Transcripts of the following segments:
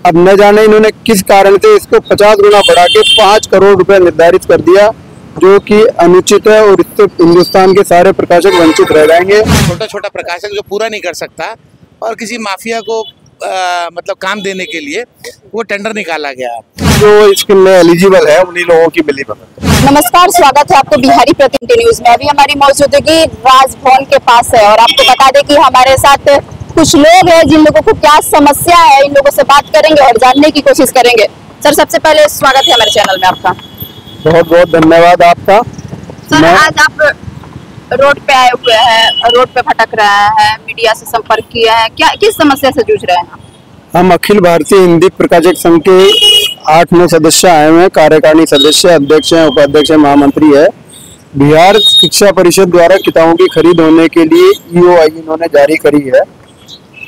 अब न जाने इन्होंने किस कारण से इसको 50 गुना बढ़ा के 5 करोड़ रुपए निर्धारित कर दिया, जो कि अनुचित है और इससे हिंदुस्तान के सारे प्रकाशक वंचित रह जाएंगे। छोटा छोटा प्रकाशक जो पूरा नहीं कर सकता और किसी माफिया को मतलब काम देने के लिए वो टेंडर निकाला गया। जो इसके लिए एलिजिबल है उन्हीं लोगों की मिली भगत। नमस्कार, स्वागत है आपको बिहारी प्रतिनिधि न्यूज में। अभी हमारी मौजूदगी राजभवन के पास है और आपको बता दें कि हमारे साथ कुछ लोग हैं जिन लोगों को क्या समस्या है, इन लोगों से बात करेंगे और जानने की कोशिश करेंगे। सर, सबसे पहले स्वागत है हमारे चैनल में आपका। बहुत बहुत धन्यवाद आपका। सर, आज आप रोड पे आए हुए हैं, रोड पे भटक रहे हैं, मीडिया से संपर्क किया है, क्या किस समस्या से जूझ रहे हैं? हम अखिल भारतीय हिंदी प्रकाशक संघ के 8-9 सदस्य आए हुए हैं। कार्यकारिणी सदस्य, अध्यक्ष हैं, उपाध्यक्ष हैं, महामंत्री है। बिहार शिक्षा परिषद द्वारा किताबों की खरीद होने के लिए EOI इन्होंने जारी करी है।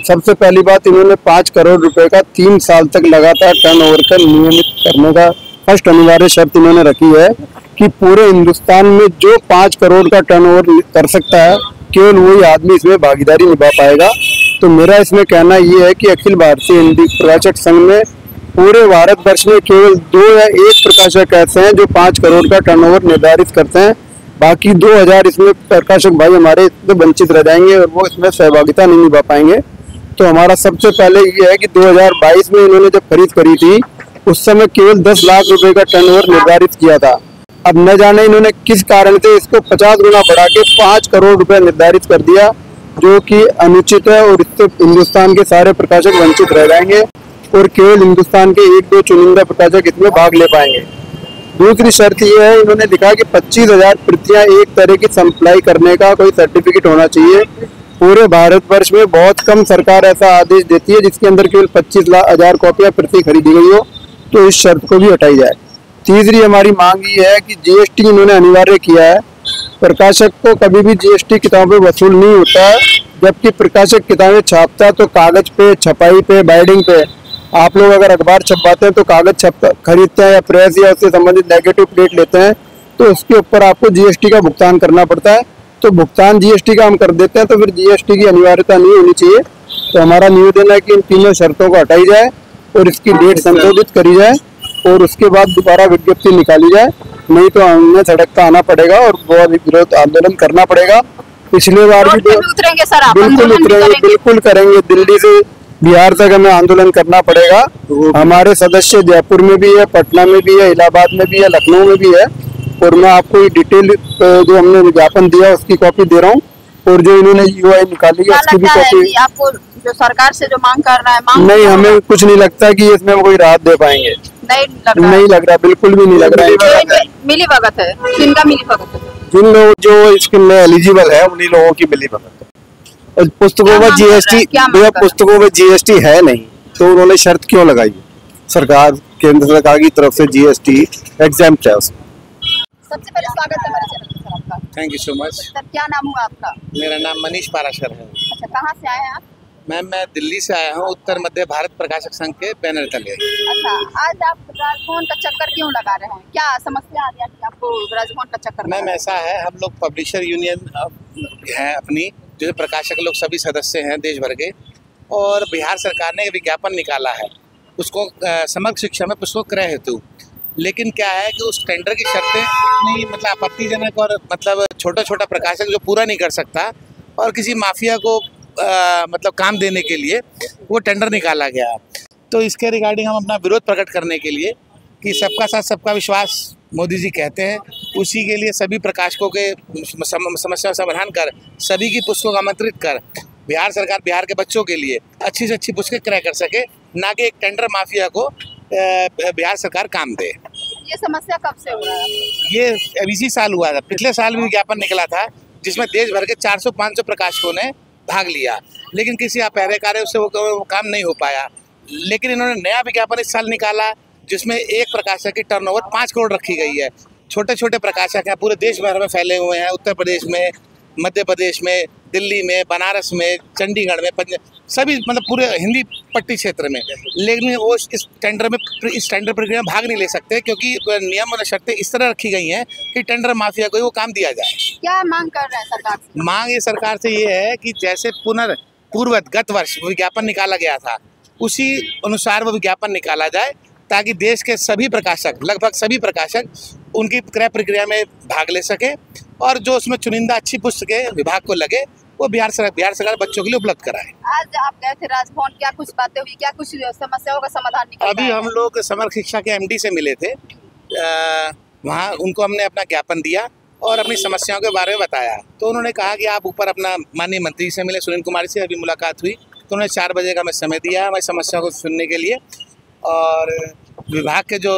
सबसे पहली बात, इन्होंने 5 करोड़ रुपए का 3 साल तक लगातार टर्नओवर का नियमित करने का फर्स्ट अनिवार्य शर्त इन्होंने रखी है कि पूरे हिंदुस्तान में जो 5 करोड़ का टर्नओवर कर सकता है, केवल वही आदमी इसमें भागीदारी निभा पाएगा। तो मेरा इसमें कहना ये है कि अखिल भारतीय हिंदी प्रकाशक संघ में पूरे भारत वर्ष में केवल 2 या 1 प्रकाशक ऐसे हैं जो 5 करोड़ का टर्नओवर निर्धारित करते हैं। बाकी 2000 इसमें प्रकाशक भाई हमारे इसमें वंचित रह जाएंगे और वो इसमें सहभागिता नहीं निभा पाएंगे। तो हमारा सबसे पहले ये है कि 2022 में इन्होंने जब खरीद करी थी उस समय केवल 10 लाख रुपए का टर्नओवर निर्धारित किया था। अब न जाने इन्होंने किस कारण से इसको 50 गुना बढ़ा के 5 करोड़ रुपए निर्धारित कर दिया, जो कि अनुचित है और इससे हिंदुस्तान के सारे प्रकाशक वंचित रह जाएंगे और केवल हिंदुस्तान के 1-2 चुनिंदा प्रकाशक इसमें भाग ले पाएंगे। दूसरी शर्त यह है, इन्होंने लिखा कि 25,000 प्रतियां एक तरह की सप्लाई करने का कोई सर्टिफिकेट होना चाहिए। पूरे भारतवर्ष में बहुत कम सरकार ऐसा आदेश देती है जिसके अंदर केवल 25,000 कॉपियां प्रति खरीदी गई हो, तो इस शर्त को भी हटाई जाए। तीसरी हमारी मांग ये है कि GST इन्होंने अनिवार्य किया है। प्रकाशक को कभी भी GST किताबों पे वसूल नहीं होता है, जबकि प्रकाशक किताबें छापता है तो कागज पे, छपाई पे, बाइंडिंग पे। आप लोग अगर अखबार छपवाते हैं तो कागज खरीदते हैं या प्रेस या उससे संबंधित नेगेटिव प्लेट लेते हैं तो उसके ऊपर आपको GST का भुगतान करना पड़ता है। तो भुगतान GST का हम कर देते हैं तो फिर GST की अनिवार्यता नहीं होनी चाहिए। तो हमारा निवेदन है कि इन तीनों शर्तों को हटाई जाए और इसकी डेट संशोधित करी जाए और उसके बाद दोबारा विज्ञप्ति निकाली जाए, नहीं तो हमें सड़क पर आना पड़ेगा और बहुत विरोध आंदोलन करना पड़ेगा। पिछले बार भी उतरेंगे सर, आप बिल्कुल उतरेंगे, बिल्कुल करेंगे। दिल्ली से बिहार तक हमें आंदोलन करना पड़ेगा। हमारे सदस्य जयपुर में भी है, पटना में भी है, इलाहाबाद में भी है, लखनऊ में भी है और मैं आपको ये डिटेल जो हमने विज्ञापन दिया उसकी कॉपी दे रहा हूँ और जो इन्होंने EOI निकाली है उसकी भी कॉपी। आपको जो सरकार से जो मांग कर रहा है, नहीं, हमें कुछ नहीं लगता कि इसमें कोई राहत दे पाएंगे। नहीं लग रहा, बिल्कुल भी नहीं लग रहा है। मिली भगत है, जिनका मिली भगत है, जिन लोग जो इसके लिए एलिजिबल है उन्हीं लोगों की मिली भगत है। पुस्तकों पर GST है नहीं तो उन्होंने शर्त क्यों लगाई? सरकार, केंद्र सरकार की तरफ से GST एग्जैम्प्ट है उसमें। सबसे पहले स्वागत है हमारे चैनल पर आपका। Thank you so much. Sir, क्या नाम हुआ आपका? मेरा नाम मनीष पाराशर है। अच्छा, कहाँ से आए हैं आप? मैम, मैं दिल्ली से आया हूँ, उत्तर मध्य भारत प्रकाशक संघ के बैनर तले। अच्छा, आज आप राजभवन का चक्कर क्यों लगा रहे हैं? क्या समस्या आ रही है आपको राजभवन का चक्कर? मैम, ऐसा है, हम लोग पब्लिशर यूनियन है अपनी, जो प्रकाशक लोग सभी सदस्य हैं देश भर के, और बिहार सरकार ने विज्ञापन निकाला है उसको समग्र शिक्षा में पुस्तक क्रय हेतु। लेकिन क्या है कि उस टेंडर की शर्तें इतनी मतलब आपत्तिजनक और मतलब छोटा छोटा प्रकाशक जो पूरा नहीं कर सकता और किसी माफिया को मतलब काम देने के लिए वो टेंडर निकाला गया। तो इसके रिगार्डिंग हम अपना विरोध प्रकट करने के लिए कि सबका साथ सबका विश्वास मोदी जी कहते हैं, उसी के लिए सभी प्रकाशकों के समस्या समाधान कर सभी की पुस्तकों को आमंत्रित कर बिहार सरकार बिहार के बच्चों के लिए अच्छी से अच्छी पुस्तकें क्रय कर सके, ना कि एक टेंडर माफिया को बिहार सरकार काम दे। ये समस्या कब से हुआ है? ये अब इसी साल हुआ था। पिछले साल भी विज्ञापन निकला था जिसमें देश भर के 400-500 प्रकाशकों ने भाग लिया, लेकिन किसी अपहरे कार्य से वो काम नहीं हो पाया। लेकिन इन्होंने नया विज्ञापन इस साल निकाला जिसमें एक प्रकाशक की टर्नओवर 5 करोड़ रखी गई है। छोटे छोटे प्रकाशक हैं, पूरे देश भर में फैले हुए हैं, उत्तर प्रदेश में, मध्य प्रदेश में, दिल्ली में, बनारस में, चंडीगढ़ में, सभी मतलब पूरे हिंदी पट्टी क्षेत्र में। लेकिन वो इस टेंडर प्रक्रिया में भाग नहीं ले सकते क्योंकि नियम और शर्तें इस तरह रखी गई हैं कि टेंडर माफिया को वो काम दिया जाए। क्या मांग कर रहे हैं सरकार से? मांग ये सरकार से ये है कि जैसे पूर्ववत गत वर्ष विज्ञापन निकाला गया था उसी अनुसार वो विज्ञापन निकाला जाए, ताकि देश के सभी प्रकाशक, लगभग सभी प्रकाशक उनकी क्रय प्रक्रिया में भाग ले सके, और जो उसमें चुनिंदा अच्छी पुस्तकें विभाग को लगे वो बिहार सरकार बच्चों के लिए उपलब्ध कराए। आज आप गए थे राजभवन, क्या कुछ बातें हुई, क्या कुछ समस्याओं का समाधान निकला? अभी हम लोग समग्र शिक्षा के एमडी से मिले थे, वहाँ उनको हमने अपना ज्ञापन दिया और अपनी समस्याओं के बारे में बताया। तो उन्होंने कहा कि आप ऊपर अपना माननीय मंत्री से मिले, सुनील कुमार से अभी मुलाकात हुई, तो उन्होंने 4 बजे का मैं समय दिया हमारी समस्याओं को सुनने के लिए, और विभाग के जो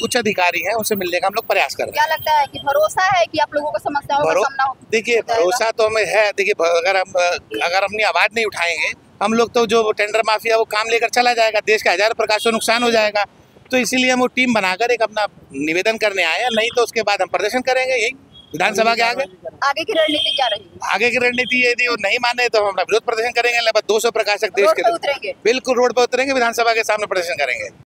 उच्च अधिकारी हैं उनसे मिलने का हम लोग प्रयास कर रहे हैं। क्या लगता है कि भरोसा है कि आप लोगों को समस्याओं का सामना हो? देखिए, भरोसा तो हमें है। देखिए, अगर अपनी आवाज़ नहीं उठाएंगे हम लोग, तो जो टेंडर माफिया वो काम लेकर चला जाएगा, देश का हजारों प्रकाशों नुकसान हो जाएगा। तो इसीलिए हम वो टीम बनाकर एक अपना निवेदन करने आए हैं, नहीं तो उसके बाद हम प्रदर्शन करेंगे यही विधानसभा के आगे। आगे की रणनीति क्या रहेगी? आगे की रणनीति यदि वो नहीं माने तो हम अपना विरोध प्रदर्शन करेंगे। लगभग 200 प्रकाशक देश के उतरेंगे, बिल्कुल रोड पर उतरेंगे, विधानसभा के सामने प्रदर्शन करेंगे।